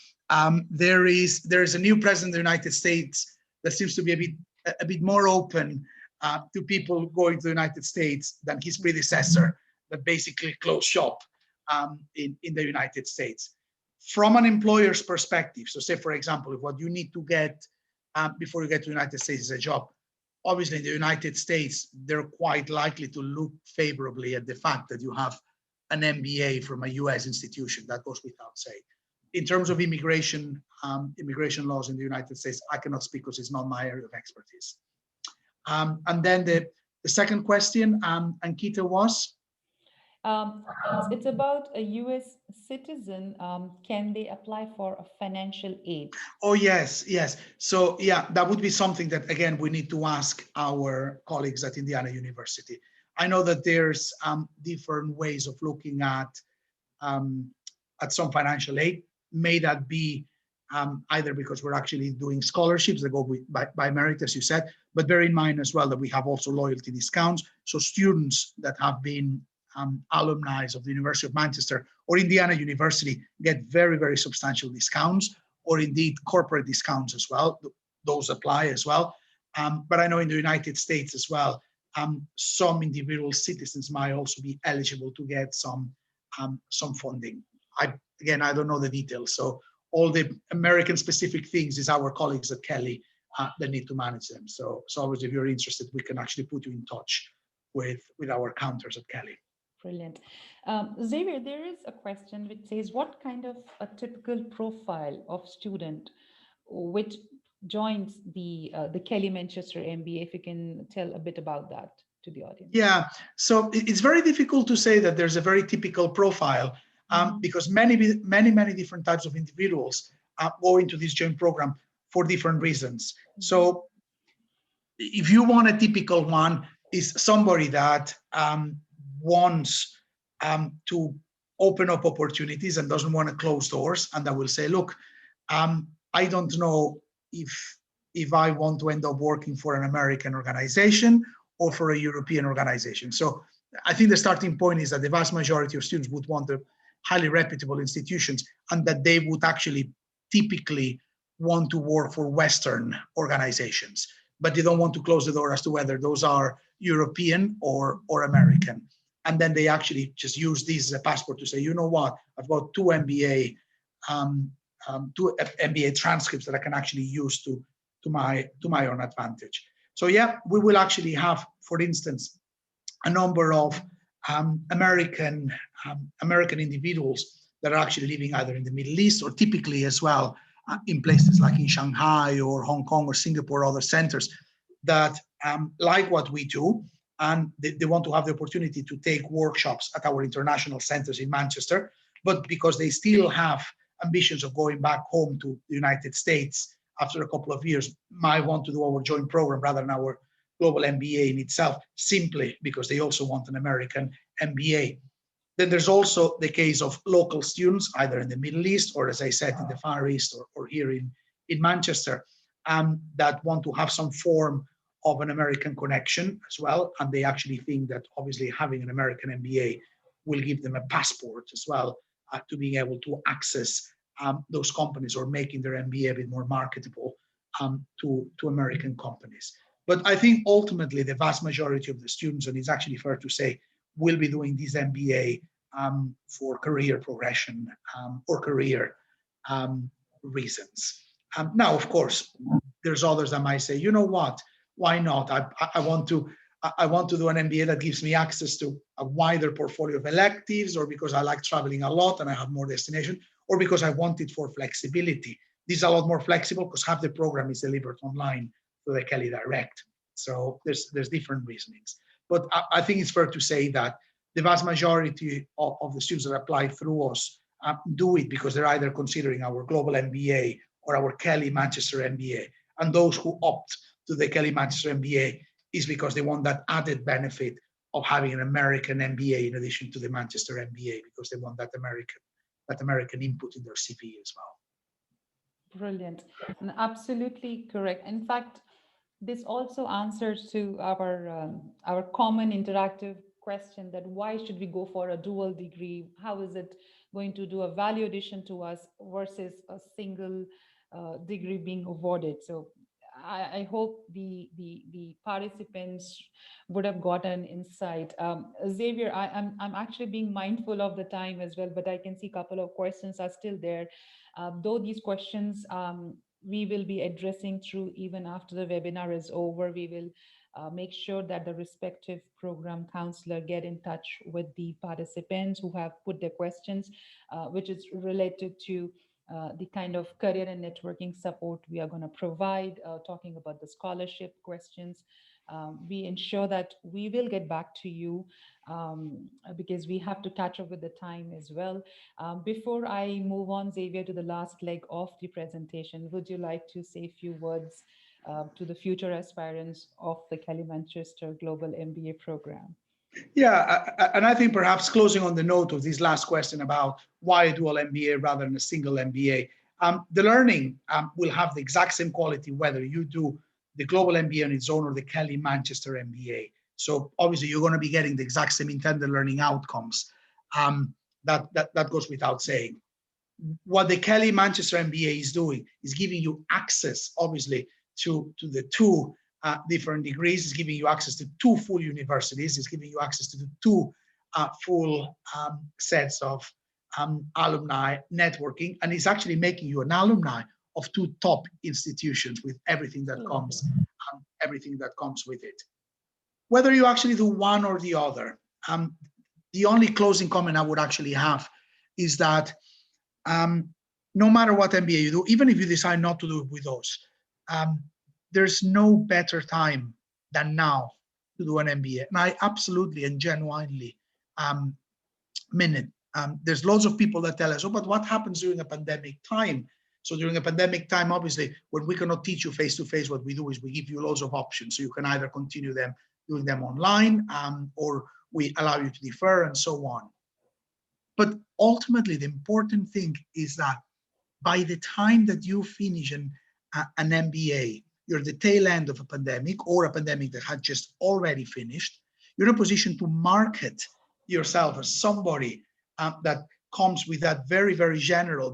there is a new president of the United States that seems to be a bit more open to people going to the United States than his predecessor, that basically closed shop in the United States. From an employer's perspective, so say, for example, if what you need to get before you get to the United States is a job, obviously in the United States, they're quite likely to look favorably at the fact that you have an MBA from a US institution. That goes without saying. In terms of immigration laws in the United States, I cannot speak because it's not my area of expertise. And then the second question, Ankita, was? It's about a US citizen. Can they apply for a financial aid? Oh, yes, yes. So yeah, that would be something that, again, we need to ask our colleagues at Indiana University. I know that there's different ways of looking at some financial aid. May that be either because we're actually doing scholarships that go by merit, as you said, but bear in mind as well that we have also loyalty discounts. So students that have been alumni of the University of Manchester or Indiana University get very, very substantial discounts, or indeed corporate discounts as well. Those apply as well. But I know in the United States as well, some individual citizens might also be eligible to get some funding. I don't know the details. So all the American specific things is our colleagues at Kelley that need to manage them. So obviously, if you're interested, we can actually put you in touch with our counters at Kelley. Brilliant. Xavier, there is a question which says, what kind of a typical profile of student which joins the Kelley-Manchester MBA, if you can tell a bit about that to the audience? Yeah, so it's very difficult to say that there's a very typical profile because many different types of individuals go into this joint program for different reasons. So if you want a typical one, is somebody that wants to open up opportunities and doesn't want to close doors, and that will say, look, I don't know if I want to end up working for an American organization or for a European organization. So I think the starting point is that the vast majority of students would want the highly reputable institutions, and that they would actually typically want to work for Western organizations, but they don't want to close the door as to whether those are European or American. And then they actually just use this as a passport to say, you know what, I've got two MBA transcripts that I can actually use to my own advantage. So yeah, we will actually have, for instance, a number of American individuals that are actually living either in the Middle East or typically as well in places like in Shanghai or Hong Kong or Singapore or other centers that like what we do, and they want to have the opportunity to take workshops at our international centers in Manchester, but because they still have ambitions of going back home to the United States after a couple of years, might want to do our joint program rather than our global MBA in itself, simply because they also want an American MBA. Then there's also the case of local students, either in the Middle East or, as I said, in the Far East or here in Manchester, that want to have some form of an American connection as well. And they actually think that obviously having an American MBA will give them a passport as well to being able to access those companies or making their MBA a bit more marketable to American companies. But I think ultimately the vast majority of the students, and it's actually fair to say, will be doing this MBA for career progression or career reasons. Now, of course, there's others that might say, you know what, why not? I want to do an MBA that gives me access to a wider portfolio of electives, or because I like traveling a lot and I have more destination, or because I want it for flexibility. This is a lot more flexible because half the program is delivered online through the Kelley Direct. So there's different reasonings. But I think it's fair to say that the vast majority of the students that apply through us do it because they're either considering our global MBA or our Kelley-Manchester MBA. And those who opt to the Kelley-Manchester MBA is because they want that added benefit of having an American MBA in addition to the Manchester MBA, because they want that American input in their CV as well. Brilliant. And absolutely correct. In fact, this also answers to our common interactive question that why should we go for a dual degree? How is it going to do a value addition to us versus a single degree being awarded? So I hope the participants would have gotten insight. Xavier, I'm actually being mindful of the time as well, but I can see a couple of questions are still there. Though these questions we will be addressing through even after the webinar is over. We will make sure that the respective program counselor get in touch with the participants who have put their questions, which is related to the kind of career and networking support we are going to provide, talking about the scholarship questions. We ensure that we will get back to you because we have to catch up with the time as well. Before I move on, Xavier, to the last leg of the presentation, would you like to say a few words to the future aspirants of the Kelley-Manchester Global MBA program? Yeah, and I think perhaps closing on the note of this last question about why a dual MBA rather than a single MBA, the learning will have the exact same quality whether you do the global MBA on its own or the Kelley-Manchester MBA. So obviously you're going to be getting the exact same intended learning outcomes. That goes without saying. What the Kelley-Manchester MBA is doing is giving you access, obviously, to the two different degrees. It's giving you access to two full universities. It's giving you access to the two full sets of alumni networking, and it's actually making you an alumni of two top institutions with everything that comes with it. Whether you actually do one or the other, the only closing comment I would actually have is that no matter what MBA you do, even if you decide not to do it with us, there's no better time than now to do an MBA. And I absolutely and genuinely mean it. There's lots of people that tell us, oh, but what happens during a pandemic time? So during a pandemic time, obviously, when we cannot teach you face-to-face, what we do is we give you lots of options. So you can either continue doing them online or we allow you to defer and so on. But ultimately, the important thing is that by the time that you finish an MBA, you're at the tail end of a pandemic or a pandemic that had just already finished. You're in a position to market yourself as somebody that comes with that very, very general,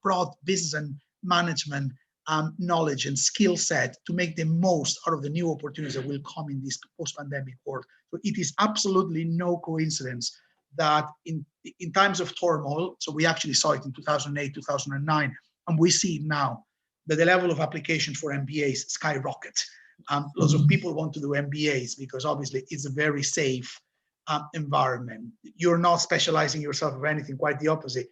broad business and management knowledge and skill set to make the most out of the new opportunities that will come in this post-pandemic world. So it is absolutely no coincidence that in times of turmoil, so we actually saw it in 2008, 2009, and we see it now, that the level of applications for MBAs skyrocket. Lots of people want to do MBAs because obviously it's a very safe environment. You're not specializing yourself or anything, quite the opposite.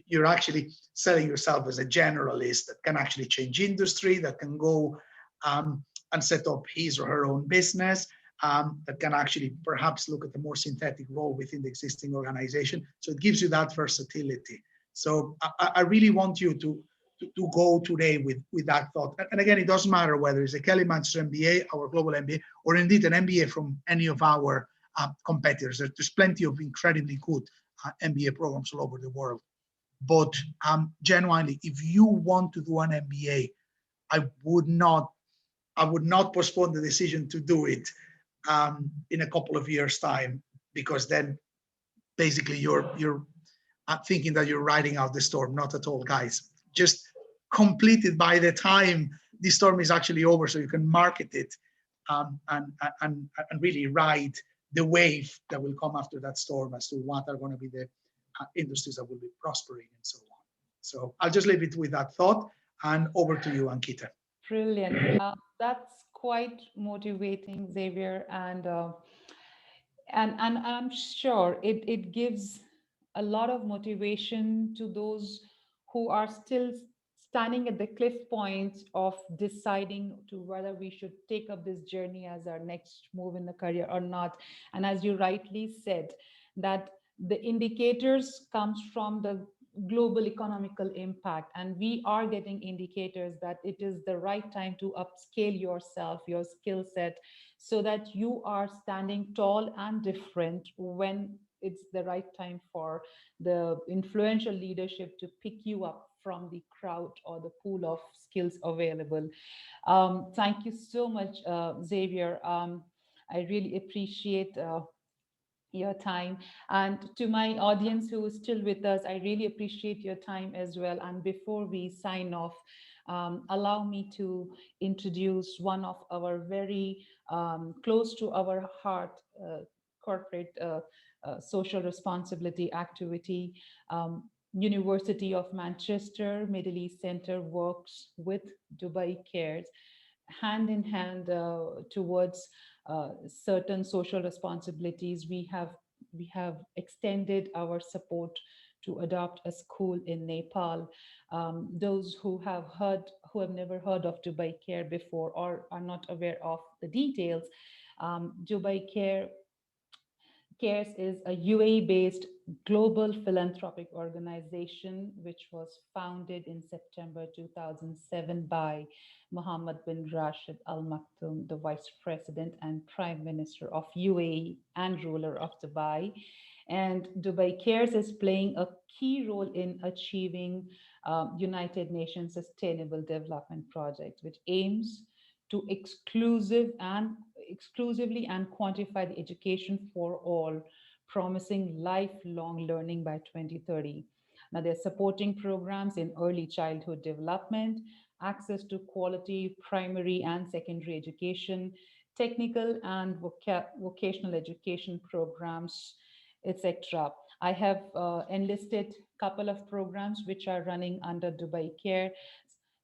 You're actually selling yourself as a generalist that can actually change industry, that can go and set up his or her own business. that can actually perhaps look at a more synthetic role within the existing organization. So it gives you that versatility. So I really want you to go today with that thought. And again, it doesn't matter whether it's a Kelley-Manchester MBA, our global MBA, or indeed an MBA from any of our competitors. There's plenty of incredibly good MBA programs all over the world. But genuinely, if you want to do an MBA, I would not postpone the decision to do it in a couple of years' time, because then basically you're thinking that you're riding out the storm. Not at all, guys. Just complete it by the time the storm is actually over, so you can market it and really ride the wave that will come after that storm as to what are going to be the industries that will be prospering and so on. So I'll just leave it with that thought, and over to you, Ankita. Brilliant. That's quite motivating, Xavier, and I'm sure it gives a lot of motivation to those who are still standing at the cliff point of deciding to whether we should take up this journey as our next move in the career or not. And as you rightly said, that the indicators comes from the global economical impact, and we are getting indicators that it is the right time to upscale yourself, your skill set, so that you are standing tall and different when it's the right time for the influential leadership to pick you up from the crowd or the pool of skills available. Thank you so much, Xavier. I really appreciate your time. And to my audience who is still with us, I really appreciate your time as well. And before we sign off, allow me to introduce one of our very close to our heart corporate social responsibility activity. University of Manchester Middle East Center works with Dubai Cares hand in hand towards certain social responsibilities. We have extended our support to adopt a school in Nepal. Those who have never heard of Dubai Care before or are not aware of the details, Dubai Cares is a UAE-based global philanthropic organization which was founded in September 2007 by Mohammed bin Rashid Al Maktoum, the Vice President and Prime Minister of UAE and ruler of Dubai. And Dubai Cares is playing a key role in achieving United Nations Sustainable Development Project, which aims to exclusively and quantify the education for all, promising lifelong learning by 2030. Now, they're supporting programs in early childhood development, access to quality primary and secondary education, technical and vocational education programs, etc. I have enlisted a couple of programs which are running under Dubai Care,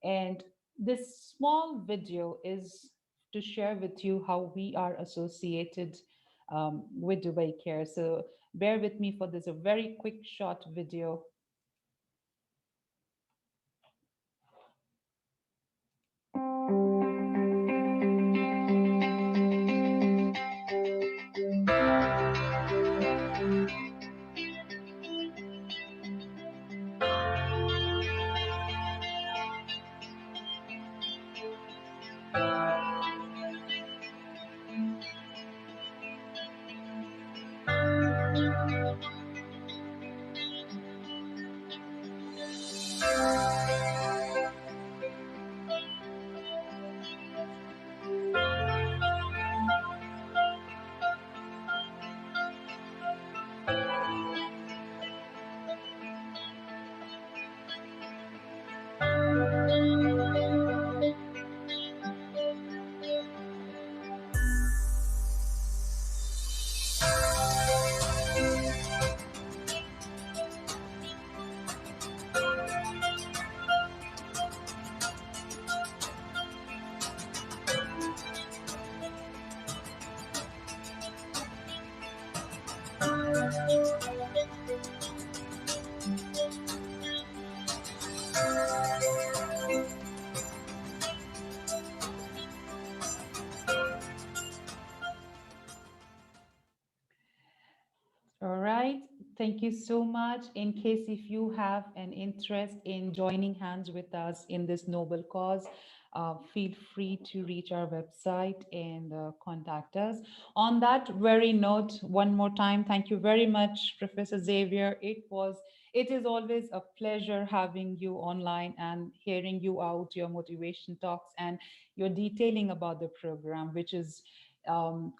and this small video is to share with you how we are associated with Dubai Care. So bear with me for this, a very quick short video. Thank you so much. In case if you have an interest in joining hands with us in this noble cause, feel free to reach our website and contact us. On that very note, one more time, thank you very much, Professor Xavier. It is always a pleasure having you online and hearing you out, your motivation talks and your detailing about the program, which is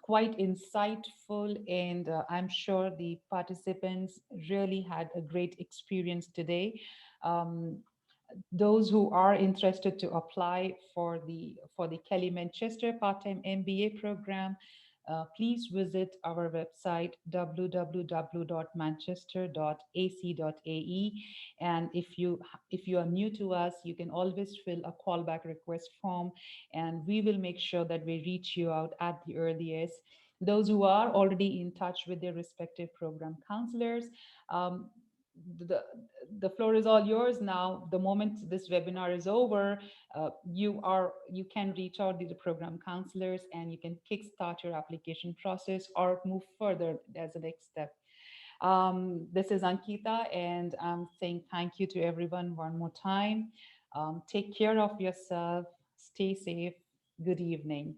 quite insightful, and I'm sure the participants really had a great experience today. Um, those who are interested to apply for the Kelley-Manchester Part-time MBA program, please visit our website www.manchester.ac.ae. And if you are new to us, you can always fill a callback request form, and we will make sure that we reach you out at the earliest. Those who are already in touch with their respective program counselors, um, the the floor is all yours now. The moment this webinar is over, you can reach out to the program counselors and you can kickstart your application process or move further as a next step. This is Ankita, and I'm saying thank you to everyone one more time. Take care of yourself. Stay safe. Good evening.